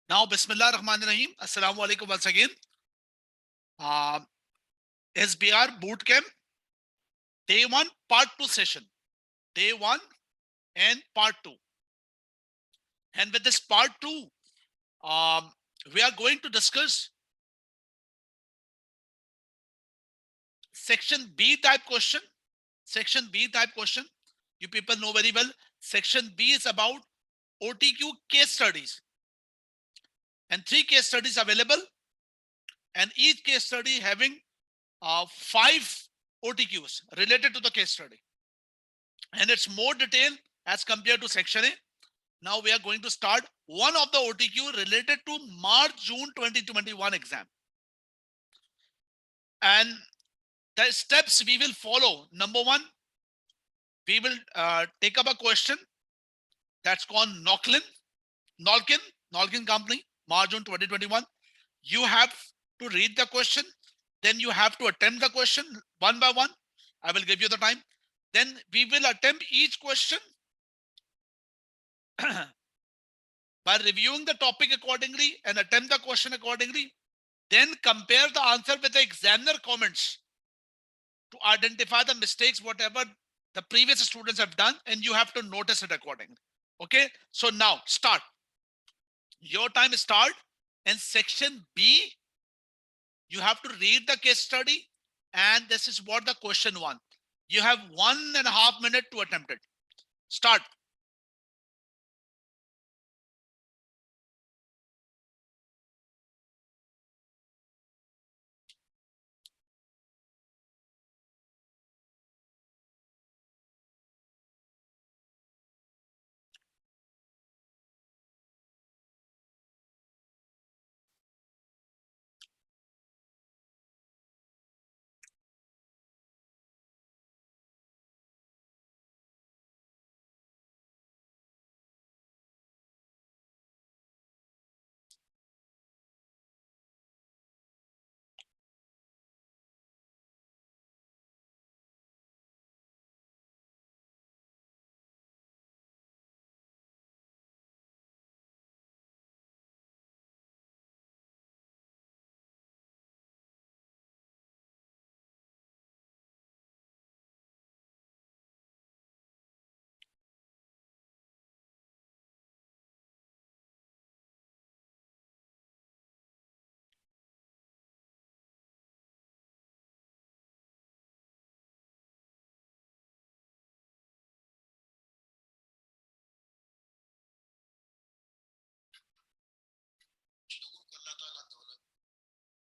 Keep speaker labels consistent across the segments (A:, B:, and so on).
A: Now, Bismillah Rahman Rahim. Assalamu alaikum once again. SBR Bootcamp, Day 1, Part 2 session. Day 1 and Part 2. And with this Part 2, we are going to discuss Section B type question. Section B type question. You people know very well. Section B is about OTQ case studies. And 3 case studies available. And each case study having 5 OTQs related to the case study. And it's more detailed as compared to Section A. Now we are going to start one of the OTQ related to March-June 2021 exam. And the steps we will follow. Number 1, we will take up a question that's called Nolkin Company, March-June 2021. You have to read the question. Then you have to attempt the question one by one. I will give you the time. Then we will attempt each question by reviewing the topic accordingly and attempt the question accordingly. Then compare the answer with the examiner comments to identify the mistakes, whatever the previous students have done, and you have to notice it accordingly. Okay, so now start. Your time start. And Section B, you have to read the case study, and this is what the question 1. You have 1.5 minutes to attempt it. Start.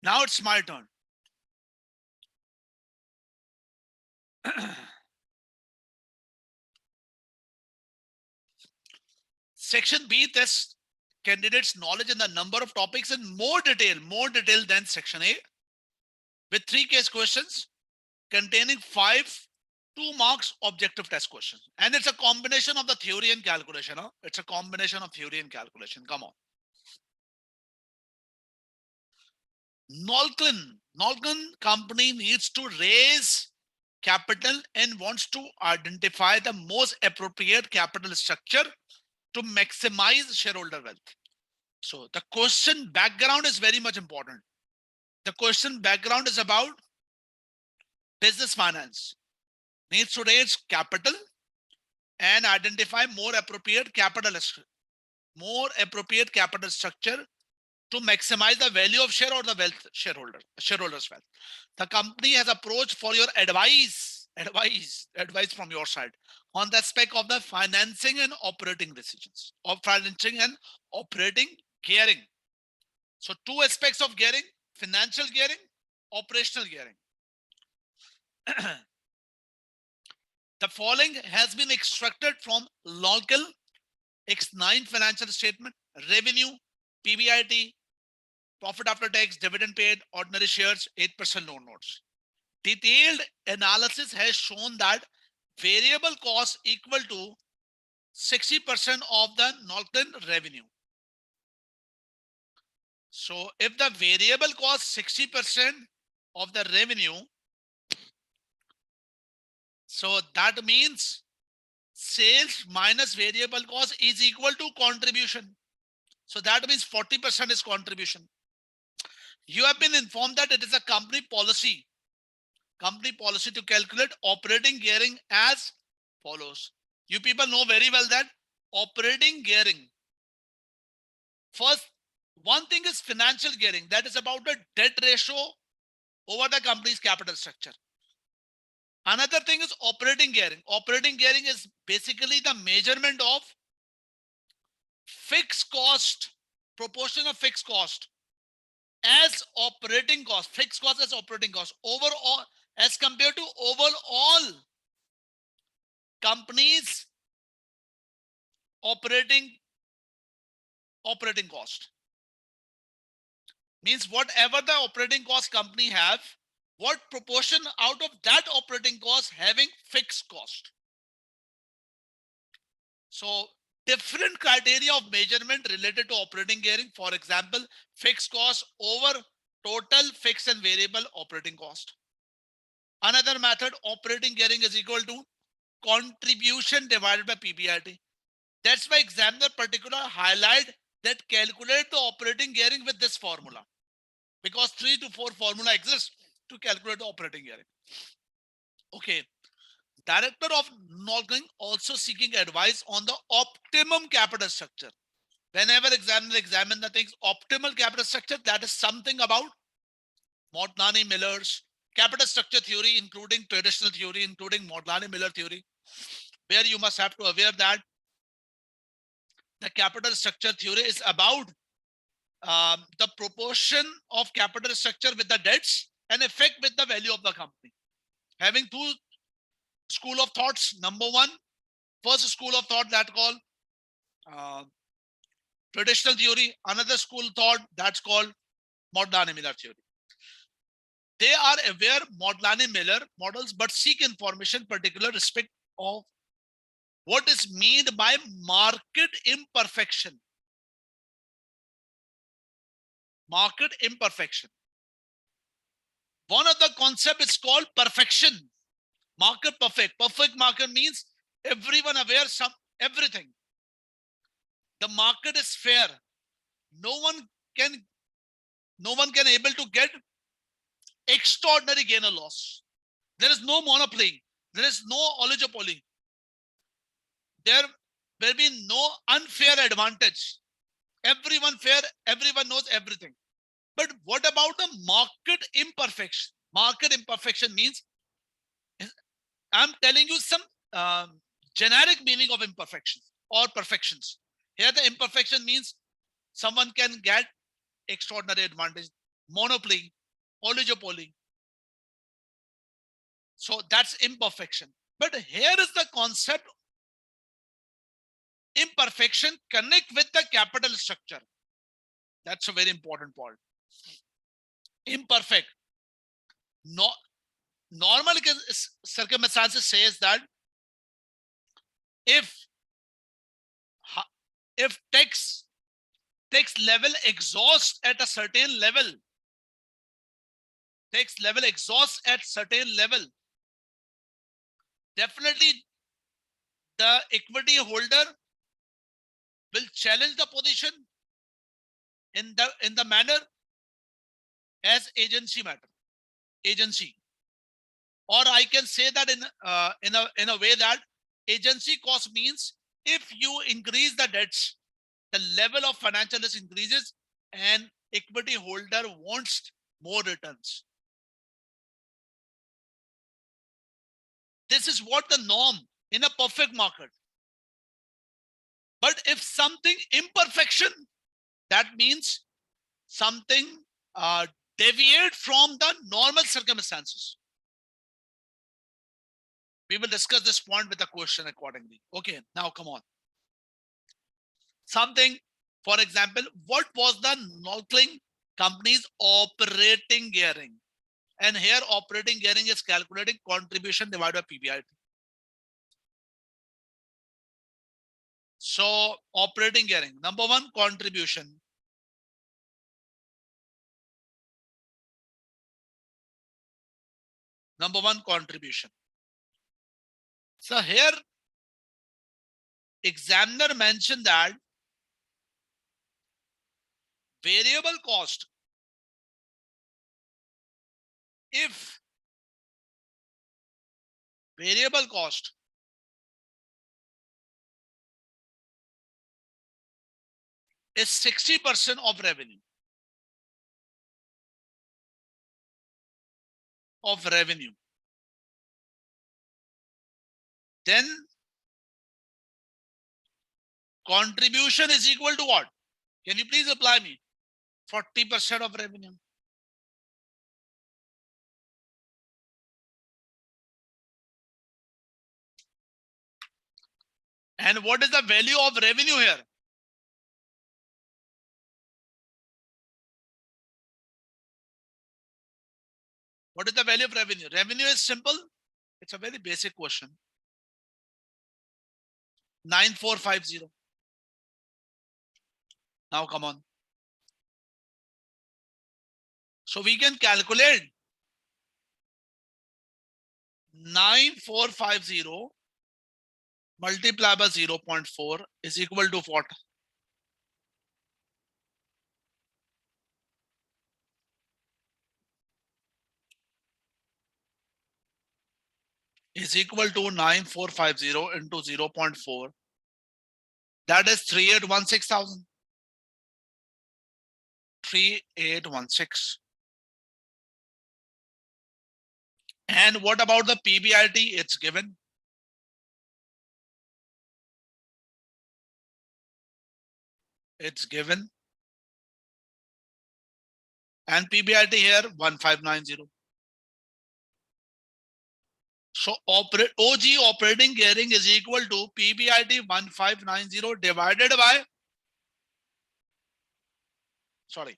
A: Now it's my turn. Section B tests candidates' knowledge in the number of topics in more detail than Section A, with 3 case questions containing 5 2 marks objective test questions. And it's a combination of the theory and calculation. Huh? It's a combination of theory and calculation. Come on. Nolkin company needs to raise capital and wants to identify the most appropriate capital structure to maximize shareholder wealth. So the question background is very much important. The question background is about business finance. Needs to raise capital and identify more appropriate capital structure to maximize the value of share or the wealth shareholders wealth. The company has approached for your advice from your side on the aspect of the financing and operating decisions, of financing and operating gearing. So 2 aspects of gearing: financial gearing, operational gearing. The following has been extracted from Nolkin X9 financial statement: revenue, PBIT, profit after tax, dividend paid, ordinary shares, 8% loan notes. Detailed analysis has shown that variable costs equal to 60% of the Nolkin revenue. So if the variable cost 60% of the revenue, so that means sales minus variable cost is equal to contribution. So that means 40% is contribution. You have been informed that it is a company policy to calculate operating gearing as follows. You people know very well that operating gearing, first, one thing is financial gearing, that is about the debt ratio over the company's capital structure. Another thing is operating gearing. Operating gearing is basically the measurement of fixed cost, proportion of fixed cost as operating cost, fixed cost as operating cost overall as compared to overall companies operating cost. Means whatever the operating cost company have, what proportion out of that operating cost having fixed cost. So different criteria of measurement related to operating gearing. For example, fixed cost over total fixed and variable operating cost. Another method, operating gearing is equal to contribution divided by PBIT. That's why examiner particular highlight that calculate the operating gearing with this formula, because 3 to 4 formula exists to calculate the operating gearing. Okay. Director of Nolking also seeking advice on the optimum capital structure. Whenever examiner examine the things, optimal capital structure, that is something about Modlani Miller's capital structure theory, including traditional theory, including Modlani Miller theory, where you must have to aware that the capital structure theory is about the proportion of capital structure with the debts and effect with the value of the company. Having two school of thoughts. Number one, first school of thought that called traditional theory. Another school thought that's called Modlani Miller theory. They are aware Modlani Miller models, but seek information particular respect of what is meant by market imperfection. Market imperfection. One of the concept is called perfection. Market perfect. Perfect market means everyone aware some everything. The market is fair. No one can able to get extraordinary gain or loss. There is no monopoly. There is no oligopoly. There will be no unfair advantage. Everyone fair, everyone knows everything. But what about the market imperfection? Market imperfection means, I'm telling you some generic meaning of imperfection or perfections. Here the imperfection means someone can get extraordinary advantage, monopoly, oligopoly. So that's imperfection. But here is the concept, imperfection connect with the capital structure. That's a very important point. Imperfect. No, normal circumstances says that if tax level exhausts at a certain level, definitely the equity holder will challenge the position in the manner as agency matter. Agency. Or I can say that in a way that agency cost means if you increase the debts, the level of financial risk increases and equity holder wants more returns. This is what the norm in a perfect market. But if something imperfection, that means something deviate from the normal circumstances. We will discuss this point with a question accordingly. Okay, now come on. Something, for example, what was the Nolking company's operating gearing? And here operating gearing is calculating contribution divided by PBIT. So operating gearing, number one, contribution. Number one, contribution. So here examiner mentioned that variable cost, if variable cost is 60% of revenue, then contribution is equal to what? Can you please apply me? 40% of revenue. And what is the value of revenue here? What is the value of revenue? Revenue is simple. It's a very basic question. 9450. Now come on. So we can calculate 9450 multiplied by 0.4 is equal to what? Is equal to 9450 into 0.4. That is 3816,000. 3816. And what about the PBIT? It's given. It's given. And PBIT here 1590. So OG operating gearing is equal to PBIT 1590 divided by, sorry,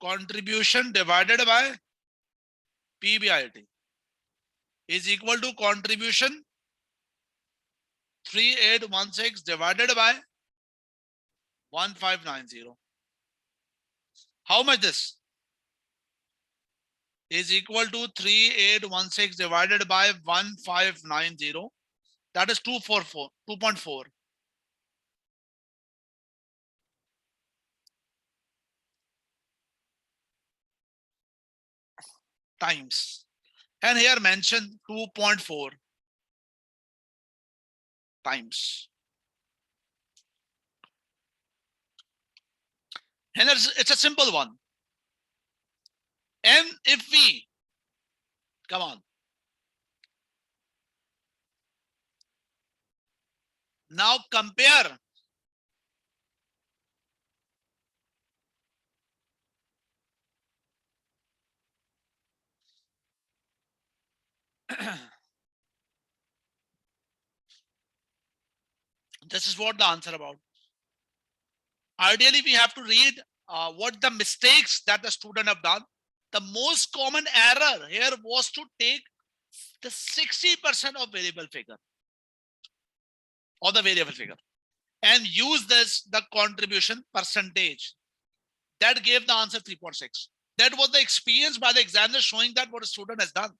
A: contribution divided by PBIT is equal to contribution 3816 divided by 1590. How much this? Is equal to 3816 divided by 1590. That is 2.4 times. And here mention 2.4 times. And it's a simple one. And if we, come on. Now compare this is what the answer about. Ideally, we have to read what the mistakes that the student have done. The most common error here was to take the 60% of variable figure or the variable figure and use this, the contribution percentage. That gave the answer 3.6. That was the experience by the examiner showing that what a student has done.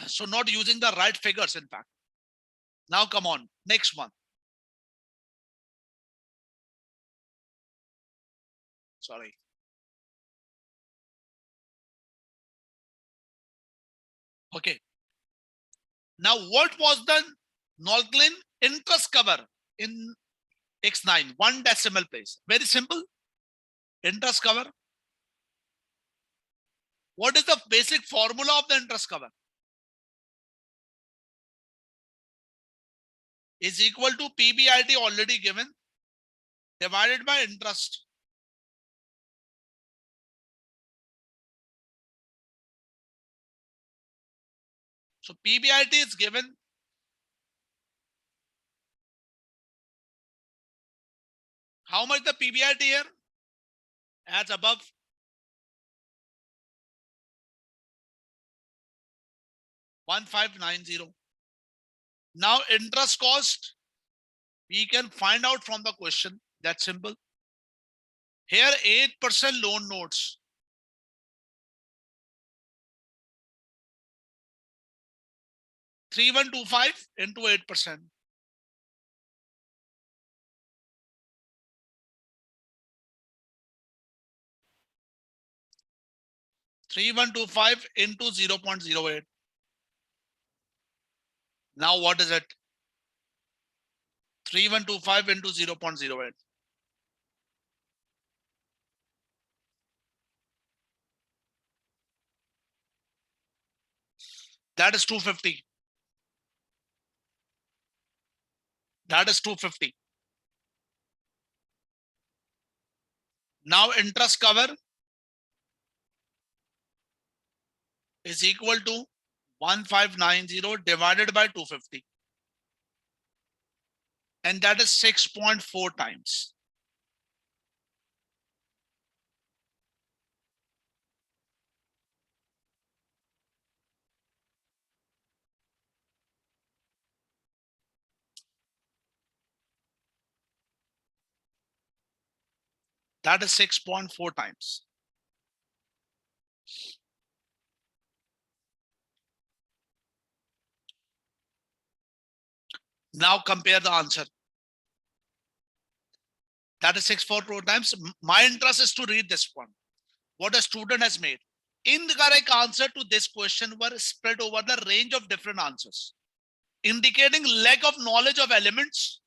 A: So not using the right figures, in fact. Now come on, next one. Sorry. Okay. Now what was the Norglen interest cover in X9? One decimal place. Very simple. Interest cover. What is the basic formula of the interest cover? Is equal to PBIT already given divided by interest. So PBIT is given. How much the PBIT here? As above. $1590. Now interest cost, we can find out from the question. That's simple. Here 8% loan notes. $3125 into 8%. 3125 into 0.08. Now what is it? 3125 into 0.08. That is 250. That is 250. Now interest cover is equal to 1590 divided by 250. And that is 6.4 times. That is 6.4 times. Now compare the answer. That is 6.4 times. My interest is to read this one. What a student has made. Incorrect answer to this question were spread over the range of different answers, indicating lack of knowledge of elements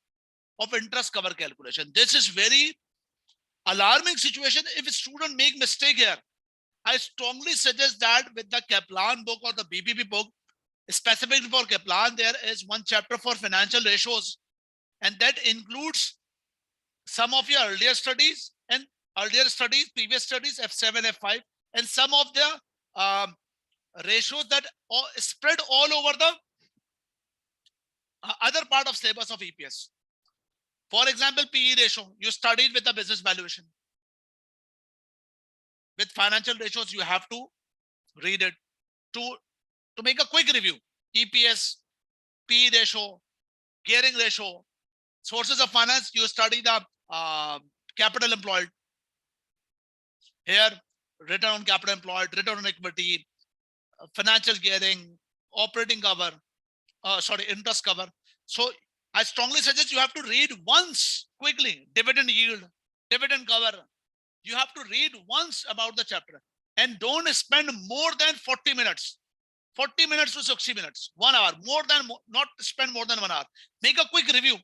A: of interest cover calculation. This is very alarming situation. If a student make mistake here, I strongly suggest that with the Kaplan book or the BBB book, specifically for Kaplan, there is one chapter for financial ratios, and that includes some of your earlier studies and previous studies, F7, F5, and some of the ratios that spread all over the other part of syllabus of EPS. For example, PE ratio, you studied with the business valuation. With financial ratios, you have to read it. To make a quick review, EPS, PE ratio, gearing ratio, sources of finance, you study the capital employed. Here, return on capital employed, return on equity, financial gearing, operating cover, interest cover. So I strongly suggest you have to read once quickly, dividend yield, dividend cover. You have to read once about the chapter and don't spend more than 40 minutes. 40 minutes to 60 minutes, 1 hour, not spend more than 1 hour. Make a quick review,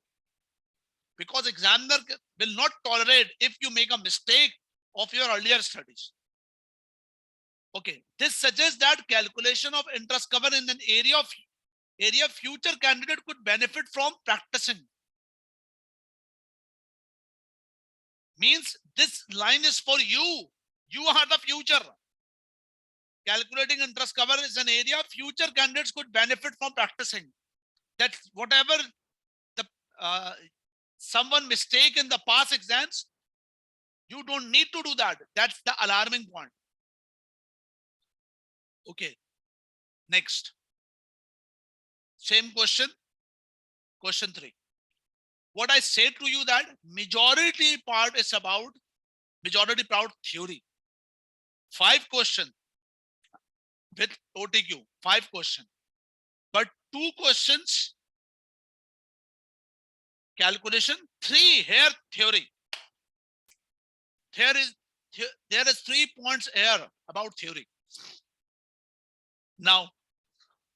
A: because examiner will not tolerate if you make a mistake of your earlier studies. Okay, this suggests that calculation of interest cover in an area future candidate could benefit from practicing. Means this line is for you. You are the future. Calculating interest cover is an area future candidates could benefit from practicing. That whatever the someone mistake in the past exams, you don't need to do that. That's the alarming point. Okay, next. Same question, question 3. What I said to you that majority part is about majority part theory. 5 questions with OTQ, 5 questions, but 2 questions calculation, 3 here theory. There is 3 points here about theory. Now,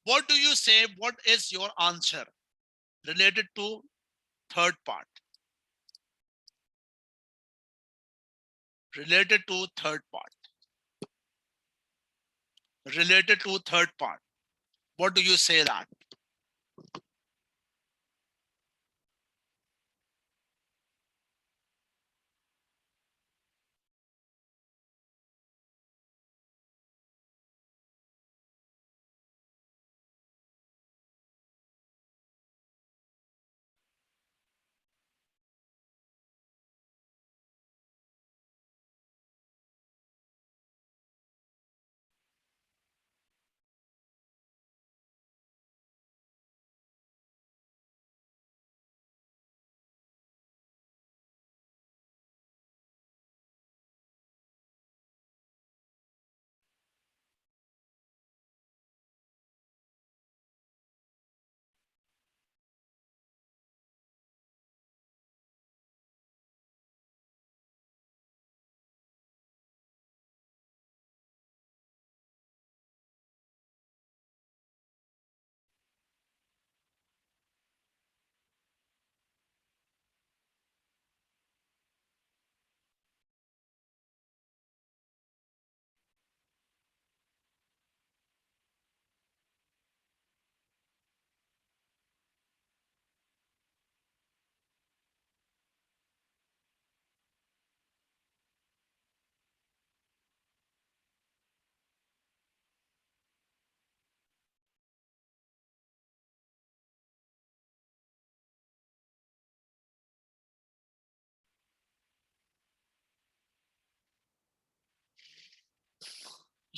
A: what do you say? What is your answer related to third part? Related to third part. Related to third part. What do you say that?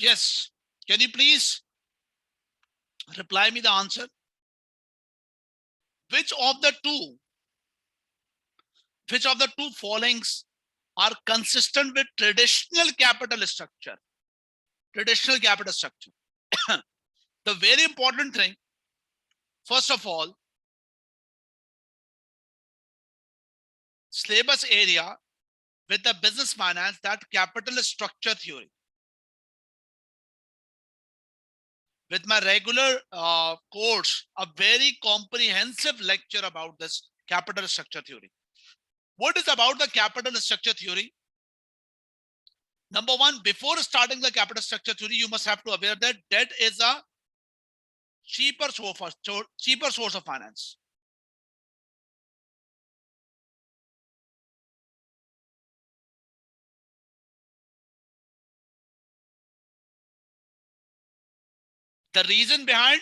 A: Yes. Can you please reply me the answer? Which of the two followings are consistent with traditional capital structure? Traditional capital structure. The very important thing, first of all, syllabus area with the business finance, that capital structure theory. With my regular course, a very comprehensive lecture about this capital structure theory. What is about the capital structure theory? Number one, before starting the capital structure theory, you must have to aware that debt is a cheaper source of finance. The reason behind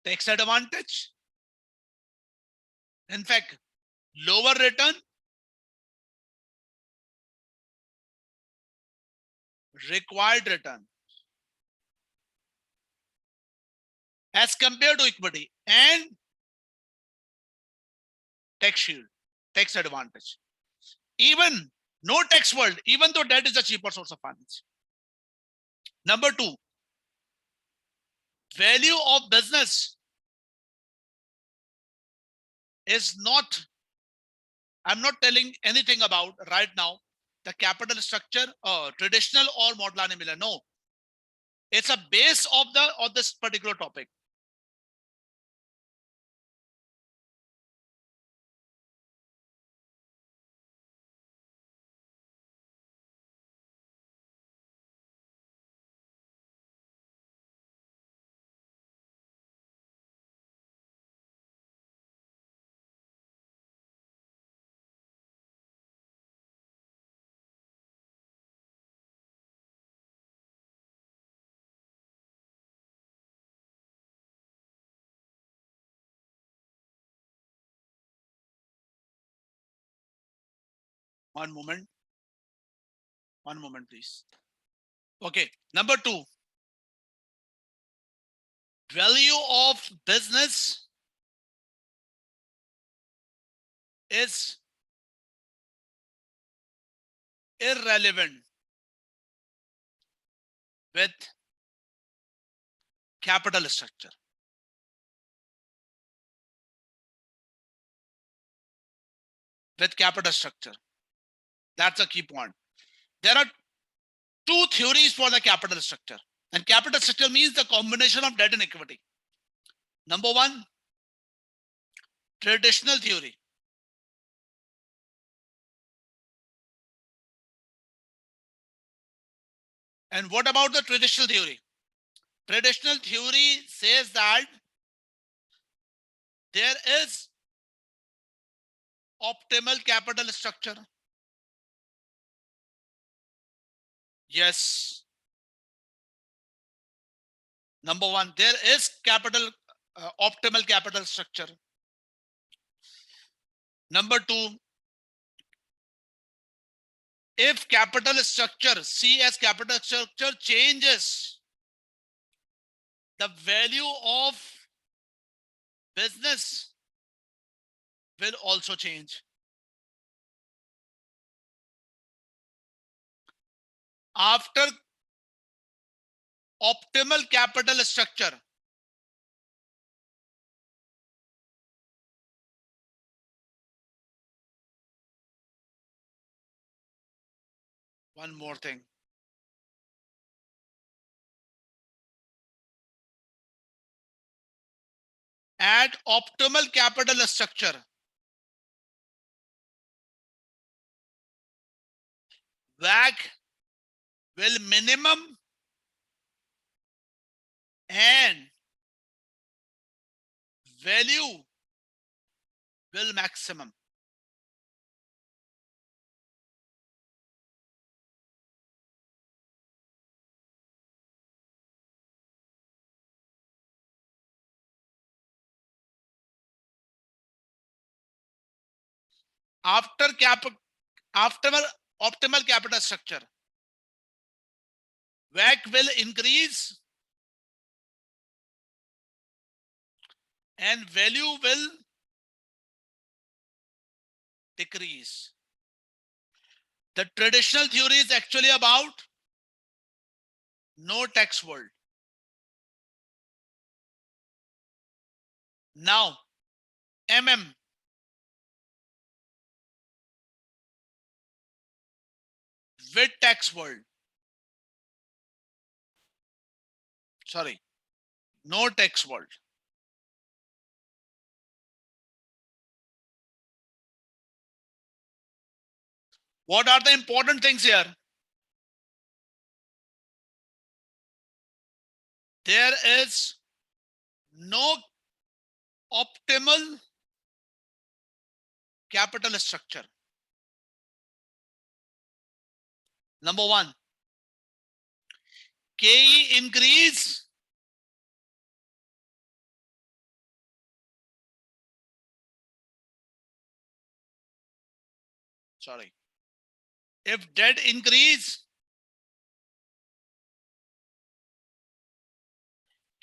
A: tax advantage. In fact, lower return, required return as compared to equity, and tax shield, tax advantage. Even no tax world, even though debt is a cheaper source of finance. Number two, value of business is not, I'm not telling anything about right now the capital structure, traditional or Maudlin Miller. No, it's a base of this particular topic. One moment, please. Okay, number two, value of business is irrelevant with capital structure. With capital structure. That's a key point. There are two theories for the capital structure. And capital structure means the combination of debt and equity. Number one, traditional theory. And what about the traditional theory? Traditional theory says that there is optimal capital structure. Yes. Number one, there is optimal capital structure. Number two, if capital structure, C as capital structure changes, the value of business will also change. After optimal capital structure, one more thing. At optimal capital structure, WACC will minimum and value will maximum. After optimal capital structure, WACC will increase and value will decrease. The traditional theory is actually about no tax world. Now, with tax world. Sorry, no tax world. What are the important things here? There is no optimal capital structure. Number one, KE increase sorry. If debt increase,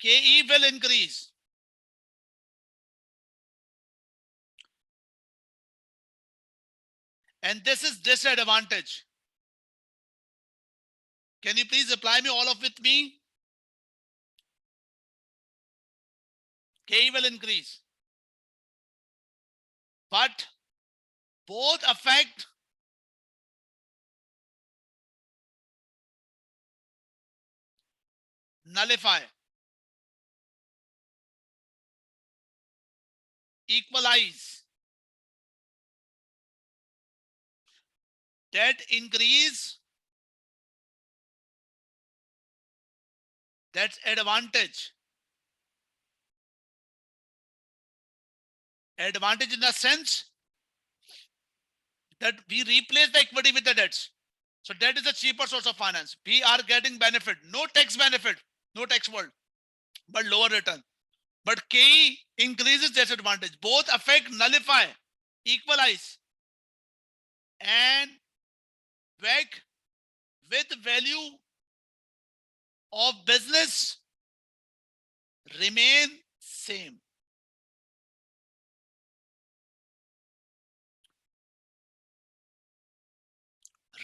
A: KE will increase. And this is disadvantage. Can you please apply me all of with me? KE will increase. But both affect nullify, equalize. Debt increase, that's advantage. Advantage in the sense that we replace the equity with the debts. So debt is a cheaper source of finance. We are getting benefit, no tax benefit, no tax world, but lower return. But KE increases disadvantage. Both affect nullify, equalize, and WACC with value of business remain same.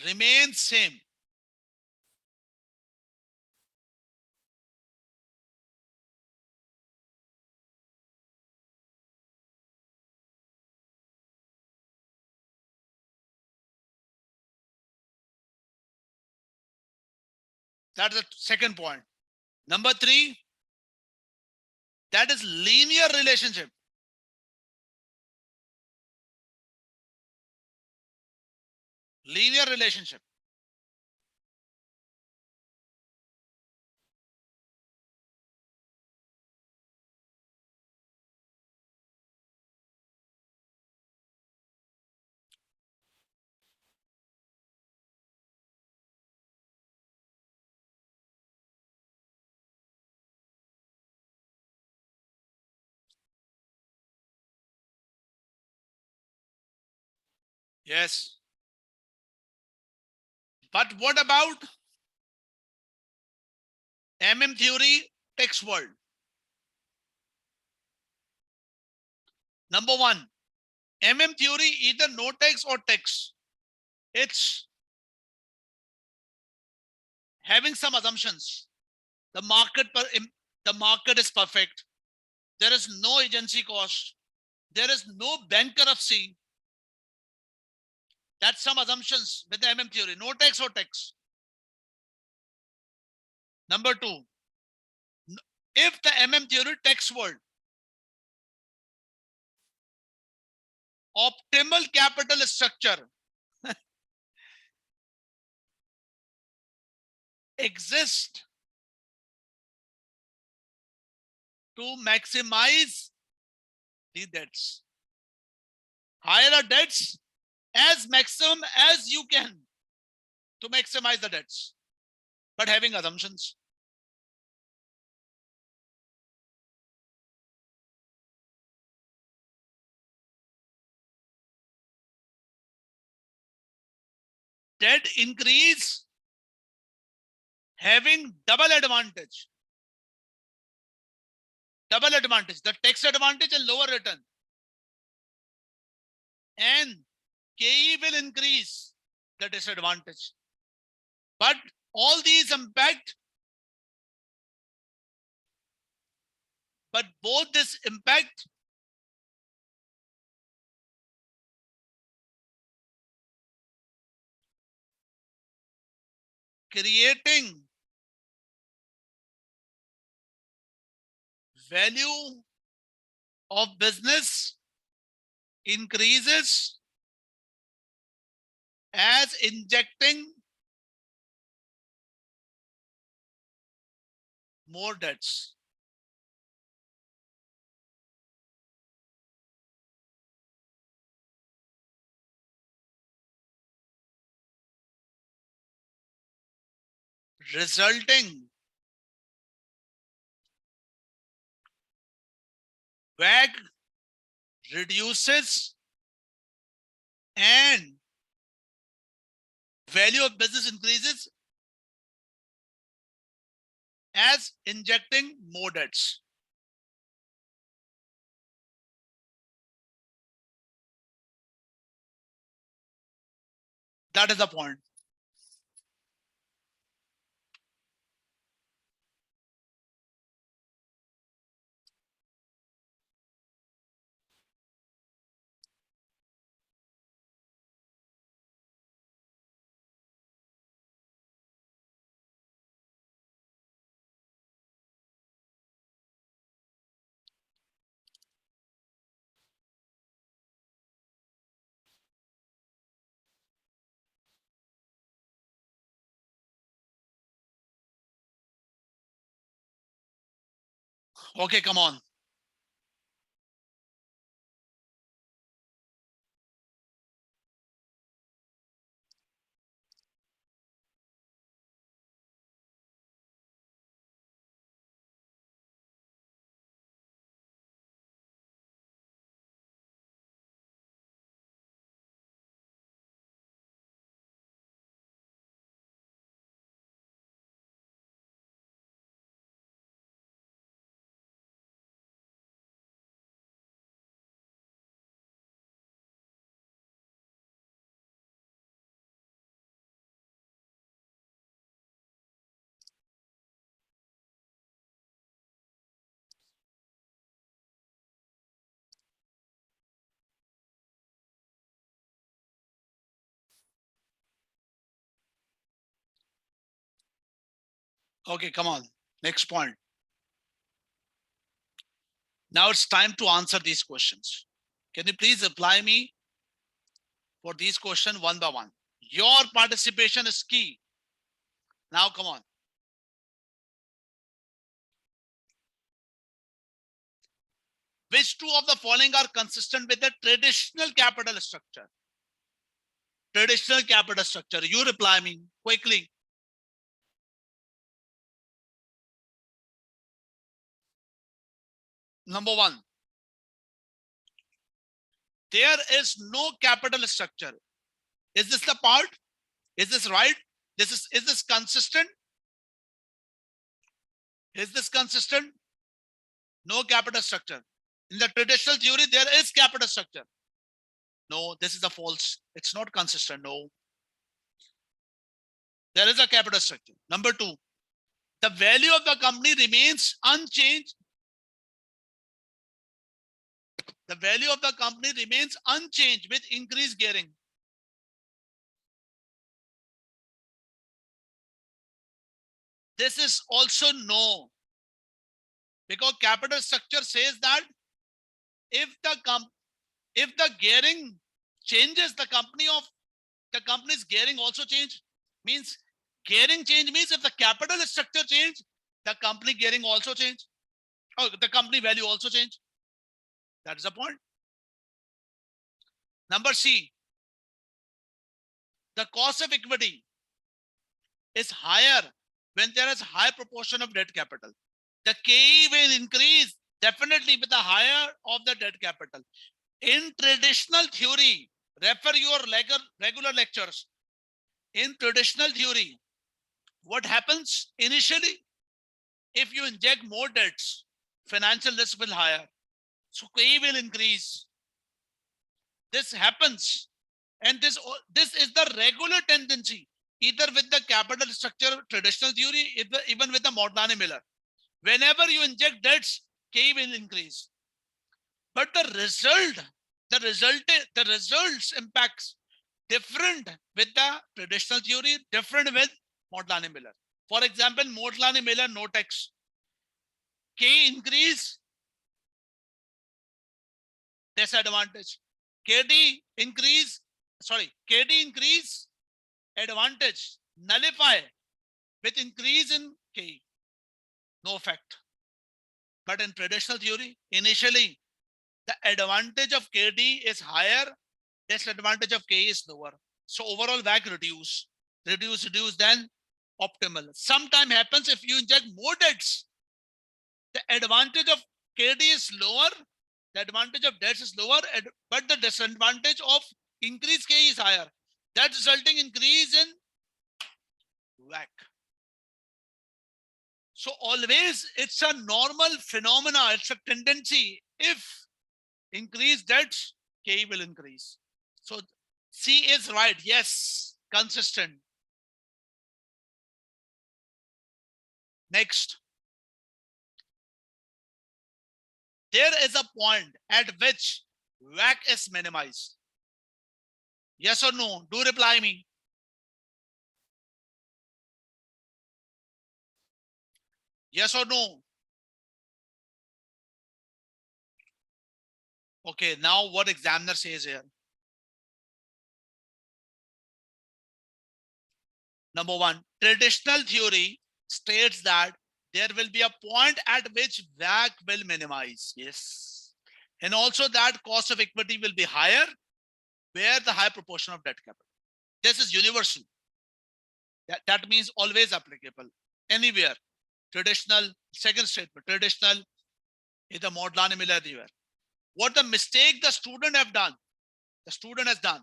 A: Remain same. That's the second point. Number three, that is linear relationship. Linear relationship. Yes. But what about theory tax world? Number one, theory either no tax or tax. It's having some assumptions. The market is perfect. There is no agency cost. There is no bankruptcy. That's some assumptions with the theory. No tax or tax. Number two, if the theory tax world, optimal capital structure exists to maximize the debts. Higher debts as maximum as you can to maximize the debts, but having assumptions. Debt increase having double advantage, the tax advantage and lower return. And KE will increase the disadvantage. But all these impact, but both this impact creating value of business increases as injecting more debts. Resulting WAG reduces and value of business increases as injecting more debts. That is the point. Okay, come on. Okay, come on. Next point. Now it's time to answer these questions. Can you please apply me for these questions one by one? Your participation is key. Now, come on. Which two of the following are consistent with the traditional capital structure? Traditional capital structure. You reply me quickly. Number one, there is no capital structure. Is this the part? Is this right? Is this consistent? Is this consistent? No capital structure. In the traditional theory, there is capital structure. No, this is a false. It's not consistent. No. There is a capital structure. Number two, the value of the company remains unchanged. The value of the company remains unchanged with increased gearing. This is also no. Because capital structure says that if the gearing changes, the company's gearing also change. Means gearing change means if the capital structure change, the company gearing also change. Oh, the company value also change. That is the point. Number C, the cost of equity is higher when there is high proportion of debt capital. The KE will increase definitely with the higher of the debt capital. In traditional theory, refer your regular lectures. In traditional theory, What happens initially? If you inject more debts, financial risk will higher. So K will increase. This happens. And this is the regular tendency, either with the capital structure traditional theory, even with the Mordani-Miller. Whenever you inject debts, K will increase. But the results impacts different with the traditional theory, different with Mordani-Miller. For example, Mordani-Miller no tax. K increase, disadvantage. KD increase, KD increase, advantage, nullify with increase in K, no effect. But in traditional theory, initially, the advantage of KD is higher, disadvantage of K is lower. So overall WACC reduce, then optimal. Sometime happens if you inject more debts, the advantage of KD is lower, the advantage of debts is lower, but the disadvantage of increased K is higher. That resulting increase in WACC. So always it's a normal phenomena, it's a tendency. If increase debts, K will increase. So C is right, yes, consistent. Next. There is a point at which WACC is minimized. Yes or no? Do reply me. Yes or no? Okay, now what examiner says here. Number one, traditional theory states that there will be a point at which WACC will minimize. Yes. And also that cost of equity will be higher where the high proportion of debt capital. This is universal. That means always applicable anywhere. Traditional, second statement, traditional is the Mordani-Miller river. What the mistake the student have done, the student has done,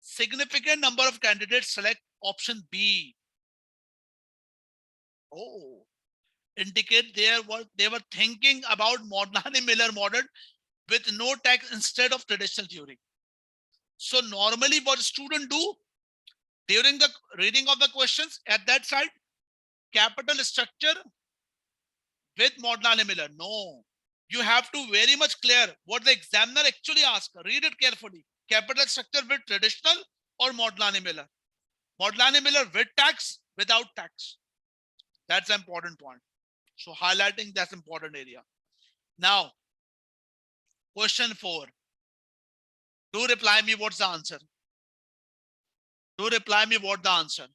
A: significant number of candidates select option B. Oh, indicate they were thinking about Mordani-Miller model with no tax instead of traditional theory. So normally what student do during the reading of the questions at that side, capital structure with Mordani-Miller. No, you have to very much clear what the examiner actually asked. Read it carefully. Capital structure with traditional or Mordani-Miller. Mordani-Miller with tax, without tax. That's an important point. So highlighting that important area. Now, question 4. Do reply me what's the answer. Do reply me what the answer.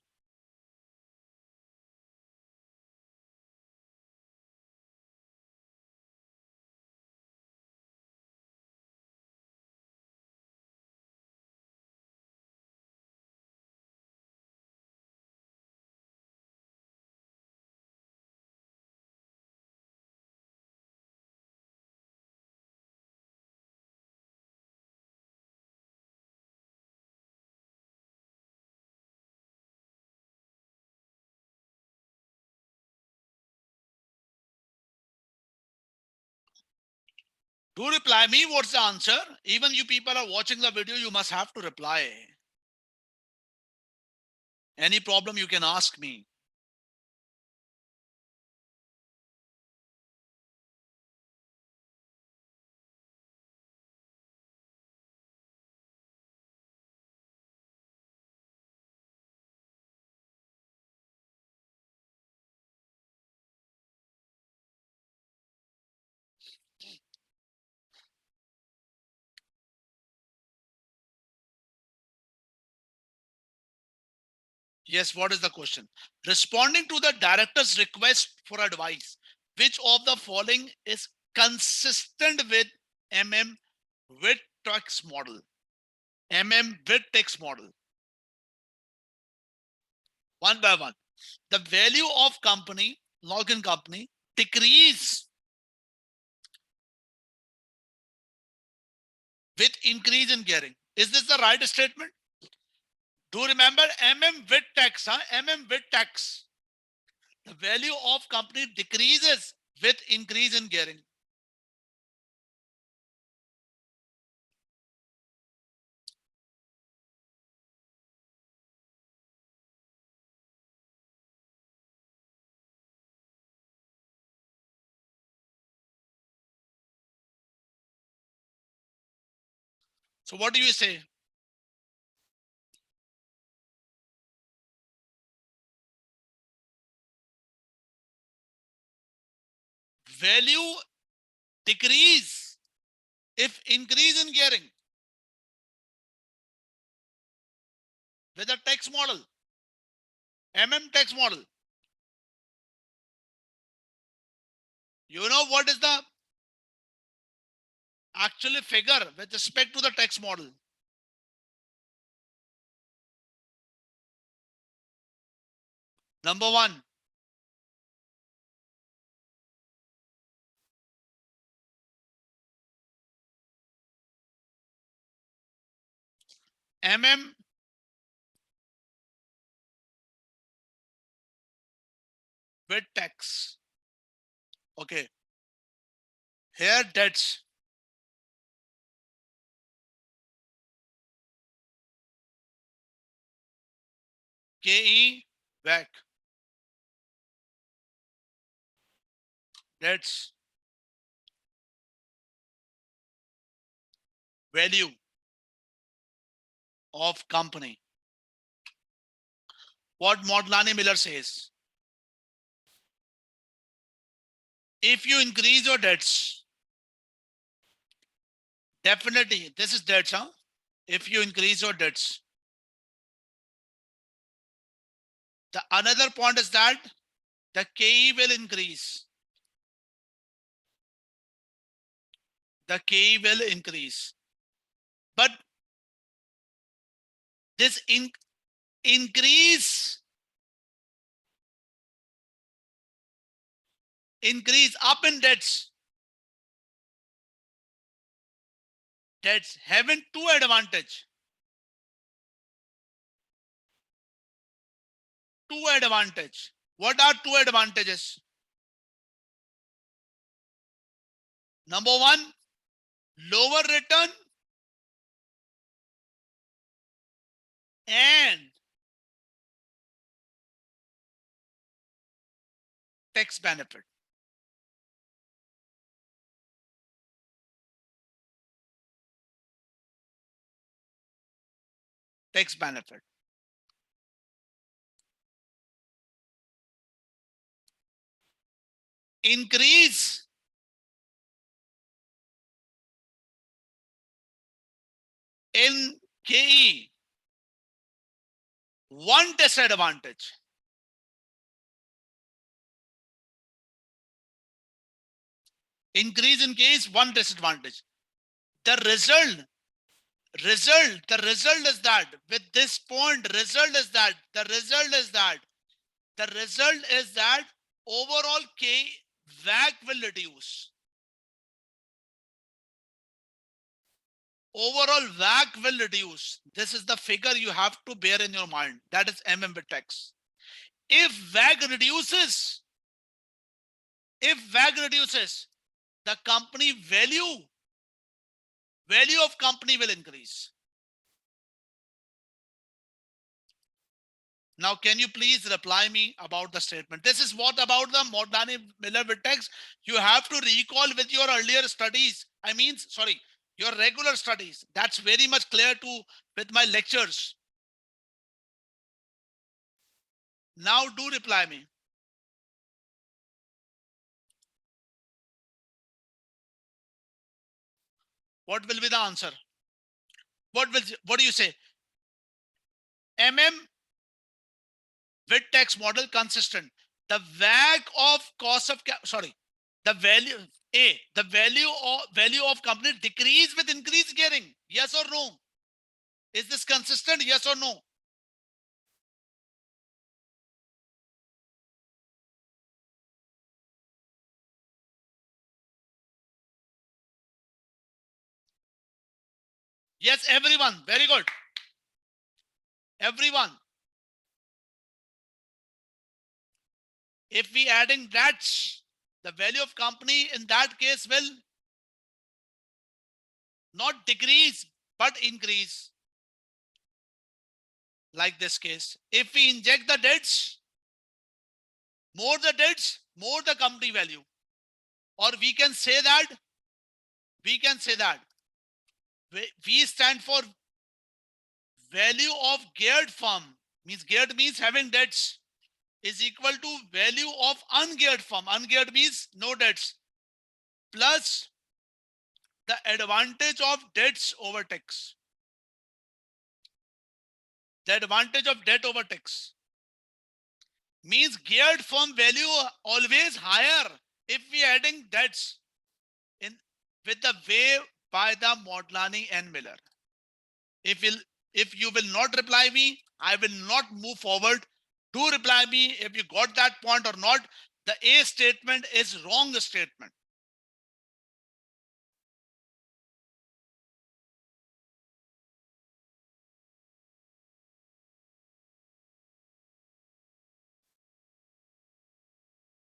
A: Do reply me what's the answer. Even you people are watching the video, you must have to reply. Any problem you can ask me. Yes, what is the question? Responding to the director's request for advice, which of the following is consistent with Witt-Tax model? Witt-Tax model. One by one. The value of company, login company, decrease with increase in gearing. Is this the right statement? Do remember Witt-Tax, Witt-Tax. The value of company decreases with increase in gearing. So what do you say? Value decrease if increase in gearing with a tax model, tax model. You know what is the actual figure with respect to the tax model? Number one, with tax. Okay. Here debts. KE back. Debts. Value of company. What Modlani Miller says. If you increase your debts, definitely this is debts, huh? If you increase your debts. The another point is that the KE will increase. The KE will increase. But this increase up in debts having two advantage. Two advantage. What are two advantages? Number one, lower return and tax benefit. Tax benefit. Increase in KE. One disadvantage. Increase in case, one disadvantage. The result is that with this point, the result is that overall K WAC will reduce. Overall WAC will reduce. This is the figure you have to bear in your mind. That is with tax. If WAC reduces, the company value of company will increase. Now, can you please reply me about the statement? This is what about the Modlani Miller with tax. You have to recall with your earlier studies. Your regular studies. That's very much clear to with my lectures. Now do reply me. What will be the answer? What do you say? With tax model consistent. The WAC of cost of the value the value of company decrease with increased gearing. Yes or no? Is this consistent? Yes or no? Yes, everyone. Very good. Everyone. If we adding debts, the value of company in that case will not decrease, but increase. Like this case. If we inject the debts, more the debts, more the company value. Or we can say that, we stand for value of geared firm. Means geared means having debts is equal to value of ungeared firm. Ungeared means no debts plus the advantage of debts over tax. The advantage of debt over tax means geared firm value always higher if we adding debts in with the way by the Modlani and Miller. If you will not reply me, I will not move forward. Do reply me if you got that point or not. The A statement is wrong statement.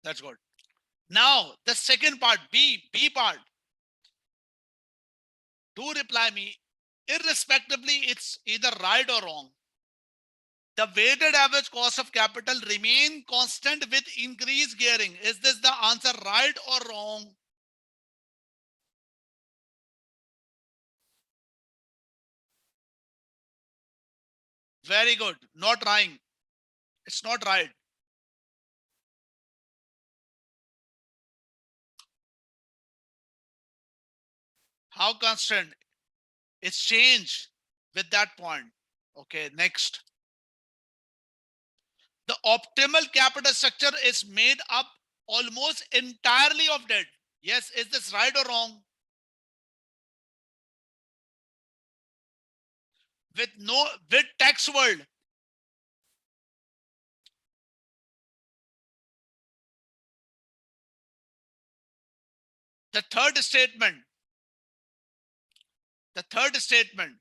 A: That's good. Now the second part, B part. Do reply me. Irrespectively, it's either right or wrong. The weighted average cost of capital remain constant with increased gearing. Is this the answer right or wrong? Very good. Not right. It's not right. How constant? It's change with that point. Okay, next. The optimal capital structure is made up almost entirely of debt. Yes, is this right or wrong? With tax world. The third statement. The third statement.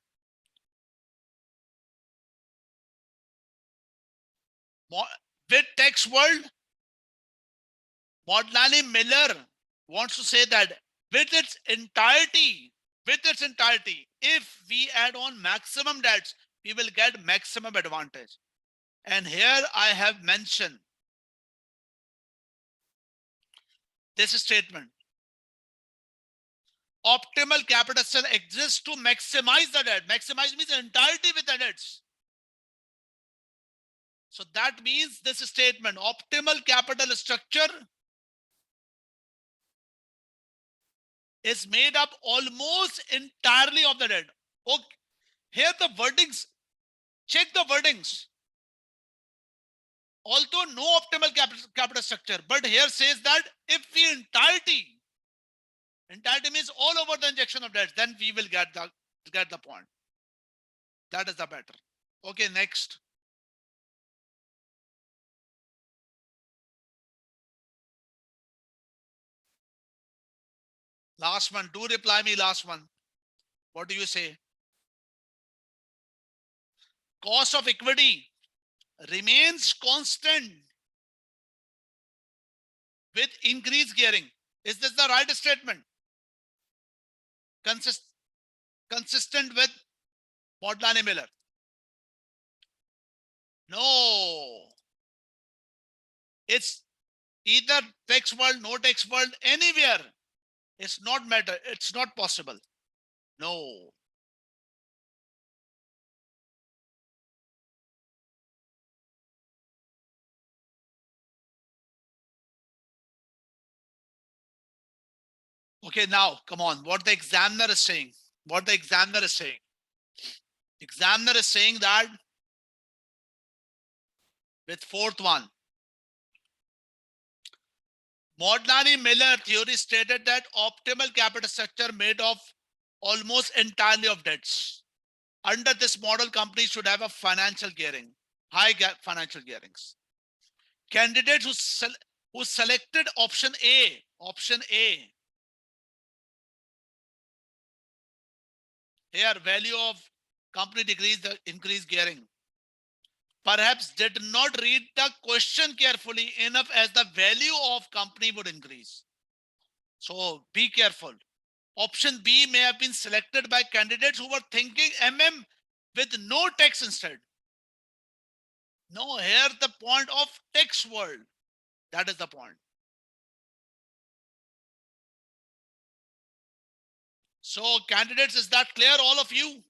A: With tax world, Modlani Miller wants to say that with its entirety, if we add on maximum debts, we will get maximum advantage. And here I have mentioned this statement. Optimal capital structure exists to maximize the debt. Maximize means entirety with the debts. So that means this statement, optimal capital structure is made up almost entirely of the debt. Okay. Here the wordings, check the wordings. Although no optimal capital structure, but here says that if we entirety means all over the injection of debt, then we will get the point. That is the better. Okay, next. Last one. Do reply me, last one. What do you say? Cost of equity remains constant with increased gearing. Is this the right statement? Consistent with Modlani Miller? No. It's either tax world, no tax world, anywhere. It's not matter. It's not possible. No. Okay, now come on. What the examiner is saying. Examiner is saying that with fourth one. Modlani Miller theory stated that optimal capital structure made of almost entirely of debts. Under this model, companies should have a financial gearing, high financial gearings. Candidates who selected option A, here value of company decrease the increased gearing. perhaps did not read the question carefully enough as the value of company would increase. So be careful. Option B may have been selected by candidates who were thinking MM with no tax instead. No, here the point of tax world. That is the point. So candidates, is that clear, all of you?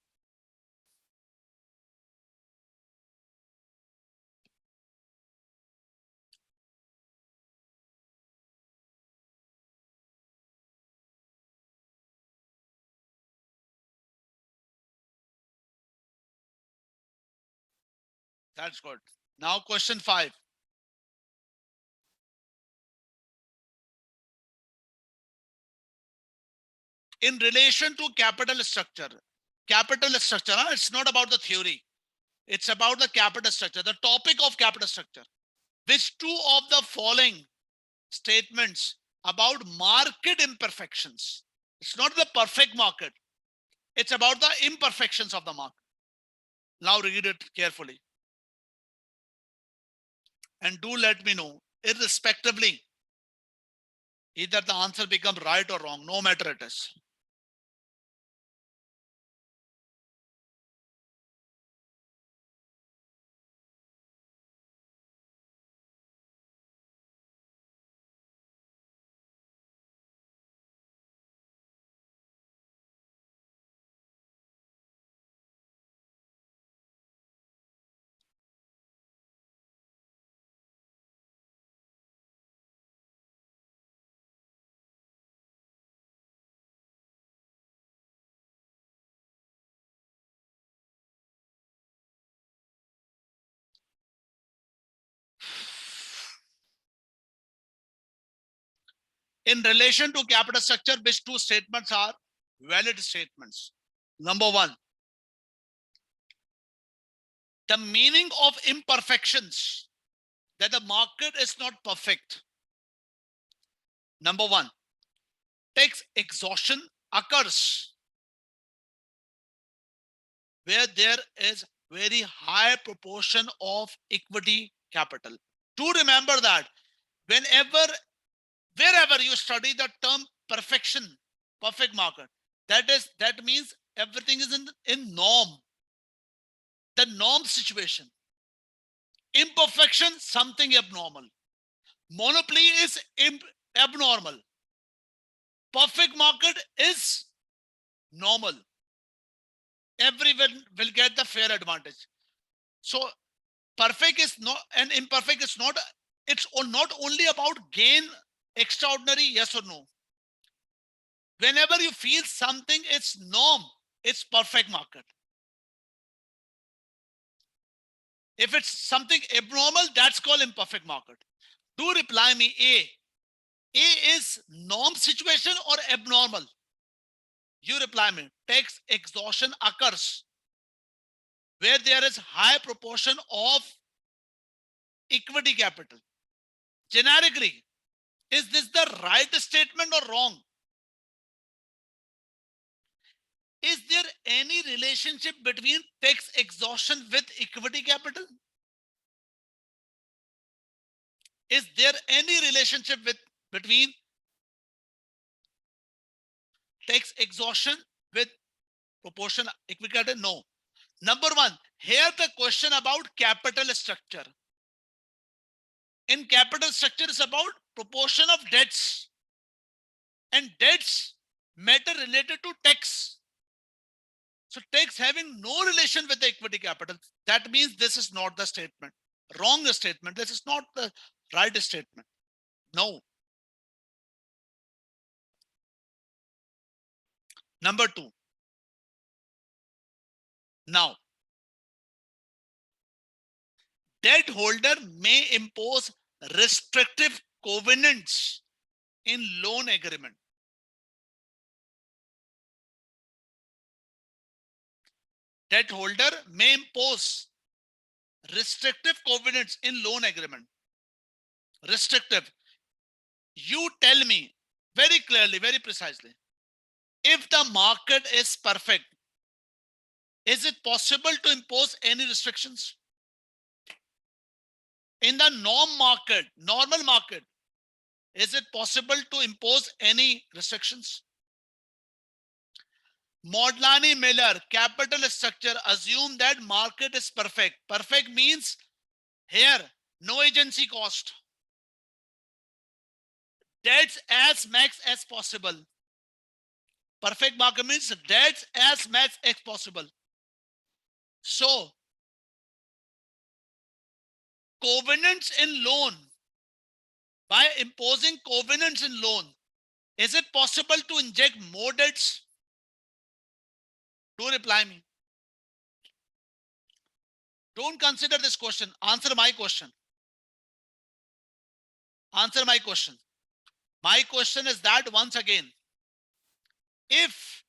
A: That's good. Now question 5. In relation to capital structure, it's not about the theory. It's about the capital structure, the topic of capital structure. Which two of the following statements about market imperfections? It's not the perfect market. It's about the imperfections of the market. Now read it carefully. And do let me know, irrespectively, either the answer becomes right or wrong, no matter it is. In relation to capital structure, which two statements are valid statements? Number one, the meaning of imperfections, that the market is not perfect. Number one, tax exhaustion occurs where there is very high proportion of equity capital. Do remember that wherever you study the term perfection, perfect market, that means everything is in norm, the norm situation. Imperfection, something abnormal. Monopoly is abnormal. Perfect market is normal. Everyone will get the fair advantage. So perfect is not, and imperfect is not, it's not only about gain extraordinary, yes or no. Whenever you feel something, it's norm, it's perfect market. If it's something abnormal, that's called imperfect market. Do reply me, A is norm situation or abnormal? You reply me, tax exhaustion occurs where there is high proportion of equity capital. Generically, is this the right statement or wrong? Is there any relationship between tax exhaustion with equity capital? Is there any relationship between tax exhaustion with proportion equity capital? No. Number one, here the question about capital structure. In capital structure is about proportion of debts, and debts matter related to tax. So tax having no relation with the equity capital, that means this is not the statement. Wrong statement. This is not the right statement. No. Number two. Now, debt holder may impose restrictive covenants in loan agreement. Debt holder may impose restrictive covenants in loan agreement. Restrictive. You tell me very clearly, very precisely, if the market is perfect, is it possible to impose any restrictions? In the normal market, is it possible to impose any restrictions? Modlani Miller, capital structure, assume that market is perfect. Perfect means here, no agency cost. Debts as max as possible. Perfect market means debts as max as possible. So, covenants in loan, by imposing covenants in loan, is it possible to inject more debts? Do reply me. Don't consider this question. Answer my question. Answer my question. My question is that once again, if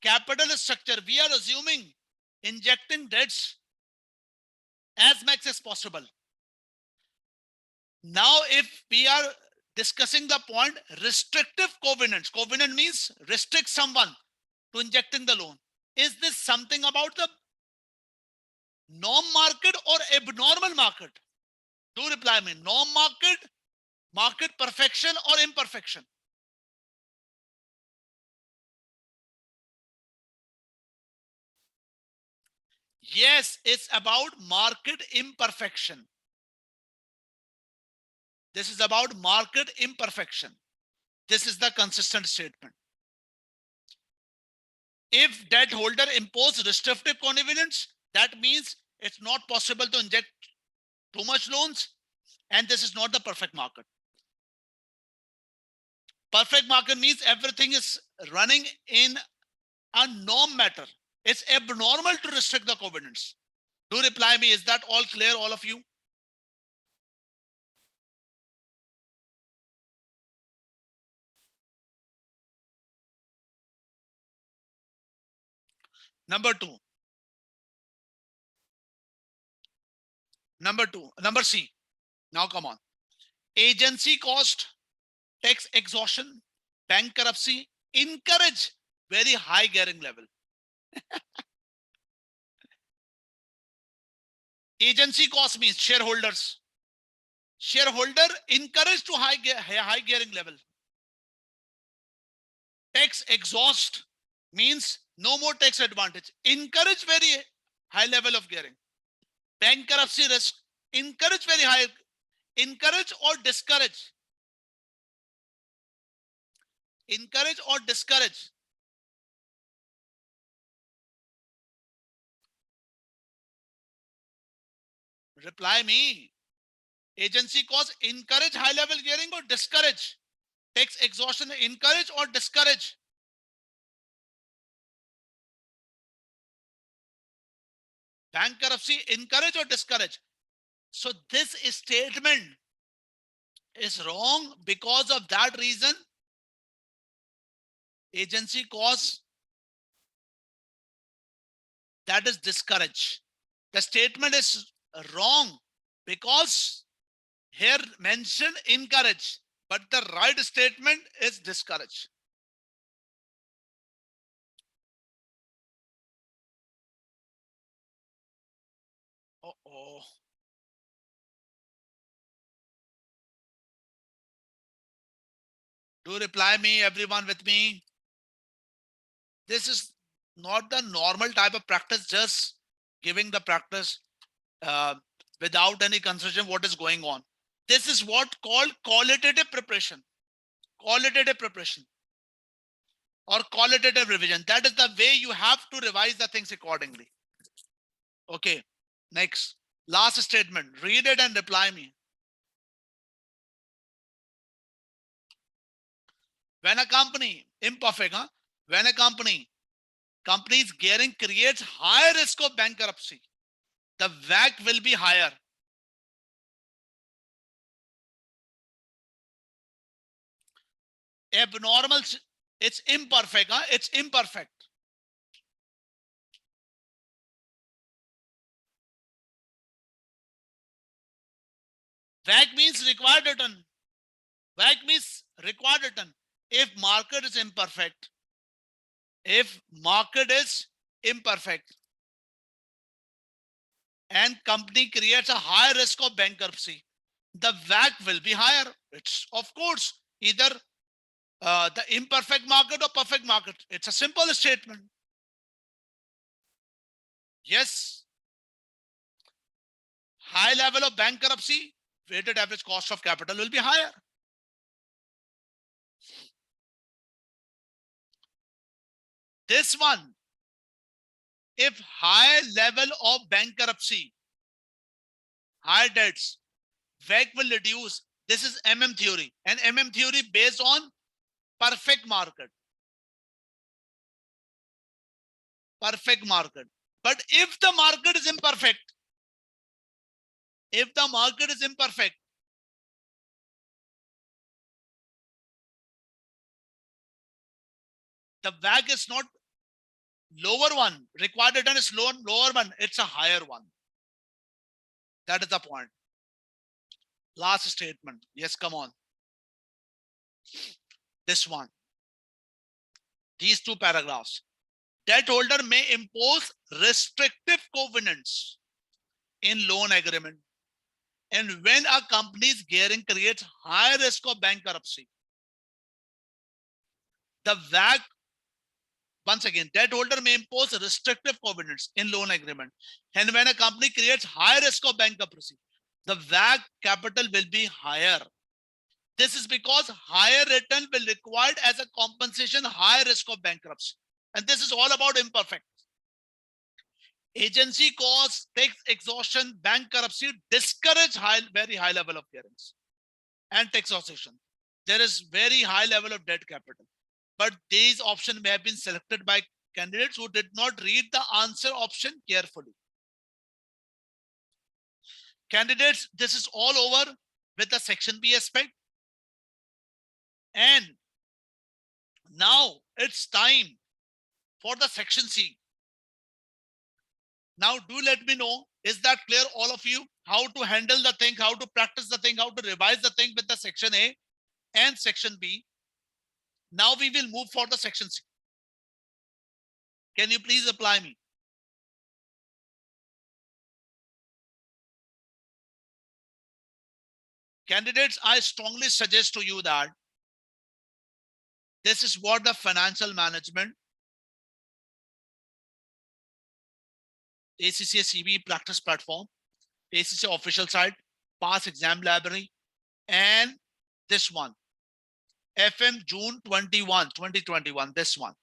A: capital structure, we are assuming injecting debts as much as possible. Now, if we are discussing the point restrictive covenants, covenant means restrict someone to injecting the loan. Is this something about the norm market or abnormal market? Do reply me. Norm market, market perfection or imperfection? Yes, it's about market imperfection. This is about market imperfection. This is the consistent statement. If debt holder impose restrictive covenants, that means it's not possible to inject too much loans, and this is not the perfect market. Perfect market means everything is running in a norm matter. It's abnormal to restrict the covenants. Do reply me. Is that all clear, all of you? Number two. Number C. Now come on. Agency cost, tax exhaustion, bankruptcy encourage very high gearing level. Agency cost means shareholders. Shareholder encourage to high gearing level. Tax exhaust means no more tax advantage. Encourage very high level of gearing. Bankruptcy risk, encourage very high. Encourage or discourage? Encourage or discourage? Reply me. Agency cost, encourage high level gearing or discourage? Tax exhaustion, encourage or discourage? Bankruptcy, encourage or discourage? So this statement is wrong because of that reason. Agency cost, that is discourage. The statement is wrong because here mentioned encourage, but the right statement is discourage. Uh-oh. Do reply me, everyone with me. This is not the normal type of practice, just giving the practice without any consideration what is going on. This is what called qualitative preparation. Qualitative preparation or qualitative revision. That is the way you have to revise the things accordingly. Okay, next. Last statement. Read it and reply me. When a company, imperfect, huh? When a company's gearing creates high risk of bankruptcy, the WACC will be higher. Abnormal, it's imperfect, huh? It's imperfect. WACC means required return. WACC means required return. If market is imperfect, and company creates a high risk of bankruptcy, the WACC will be higher. It's of course either the imperfect market or perfect market. It's a simple statement. Yes, high level of bankruptcy, weighted average cost of capital will be higher. This one, if high level of bankruptcy, high debts, WACC will reduce. This is theory, and theory based on perfect market. Perfect market. But if the market is imperfect, the WACC is not lower one. Required return is lower one. It's a higher one. That is the point. Last statement. Yes, come on. This one. These two paragraphs. Debt holder may impose restrictive covenants in loan agreement. And when a company's gearing creates high risk of bankruptcy, the WACC, once again, debt holder may impose restrictive covenants in loan agreement. And when a company creates high risk of bankruptcy, the WACC capital will be higher. This is because higher return will required as a compensation, high risk of bankruptcy. And this is all about imperfect. Agency costs, tax exhaustion, bankruptcy discourage very high level of gearings and tax exhaustion. There is very high level of debt capital. But these options may have been selected by candidates who did not read the answer option carefully. Candidates, this is all over with the section B aspect. And now it's time for the section C. Now do let me know, is that clear all of you? How to handle the thing, how to practice the thing, how to revise the thing with the section A and section B. Now we will move for the section C. Can you please apply me? Candidates, I strongly suggest to you that this is what the financial management ACCA CV practice platform, ACCA official site, past exam library, and this one, FM June 21, 2021, this one.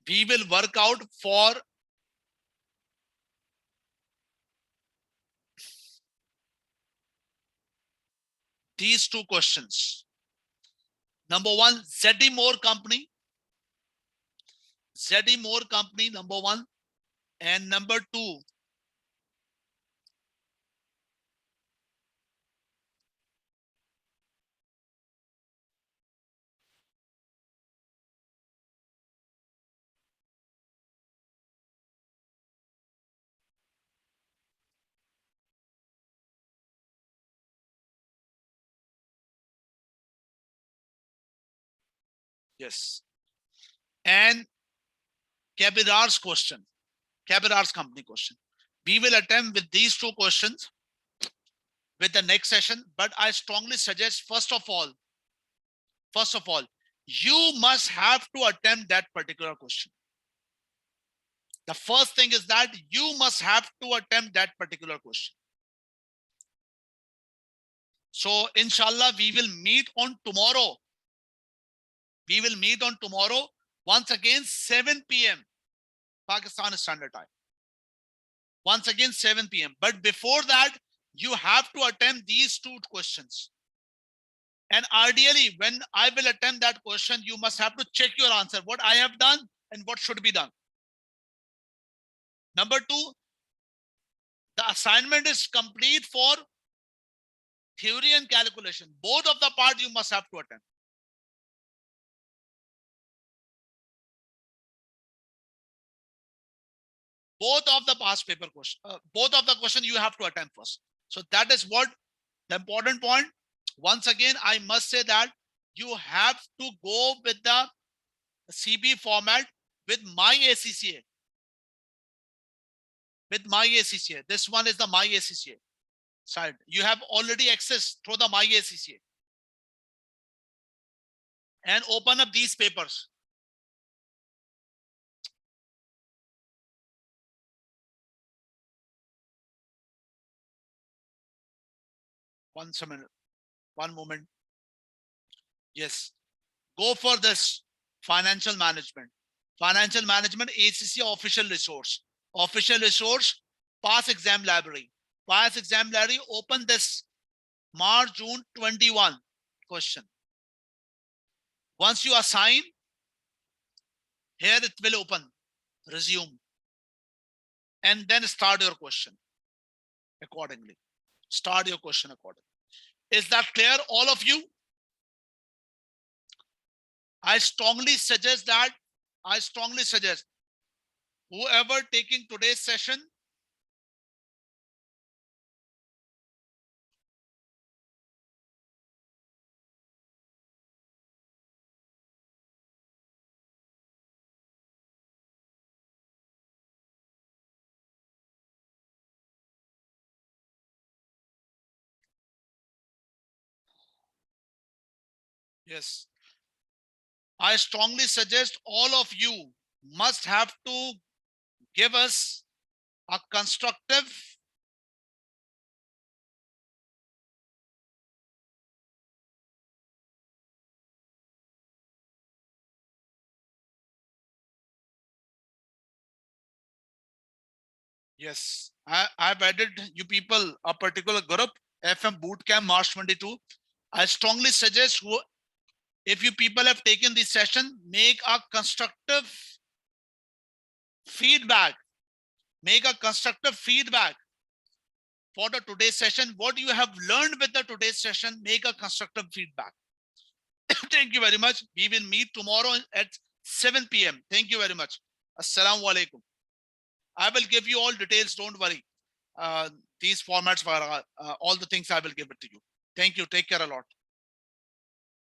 A: We will work out for these two questions. Number one, ZD Moore Company. ZD Moore Company, number one. And number two, yes. And Kabirar's question, Kabirar's company question. We will attempt with these two questions with the next session, but I strongly suggest, first of all, you must have to attempt that particular question. The first thing is that you must have to attempt that particular question. So inshallah, we will meet on tomorrow. Once again, 7 p.m. Pakistan Standard Time. Once again, 7 p.m. But before that, you have to attempt these two questions. And ideally, when I will attempt that question, you must have to check your answer, what I have done and what should be done. Number two, the assignment is complete for theory and calculation. Both of the part you must have to attempt. Both of the past paper question, both of the question you have to attempt first. So that is what the important point. Once again, I must say that you have to go with the CB format with my ACCA. With my ACCA. This one is the my ACCA side. You have already access through the my ACCA. And open up these papers. Once a minute. One moment. Yes. Go for this. Financial management. Financial management, ACCA official resource. Official resource, past exam library. Past exam library, open this March, June 21 question. Once you assign, here it will open, resume. And then start your question accordingly. Start your question accordingly. Is that clear, all of you? I strongly suggest whoever taking today's session, yes, I strongly suggest all of you must have to give us a constructive yes. I've added you people a particular group, FM Bootcamp March 22. I strongly suggest if you people have taken this session, make a constructive feedback. Make a constructive feedback for the today's session. What you have learned with the today's session, make a constructive feedback. Thank you very much. We will meet tomorrow at 7 p.m. Thank you very much. Assalamu alaikum. I will give you all details. Don't worry. These formats, all the things I will give it to you. Thank you. Take care a lot.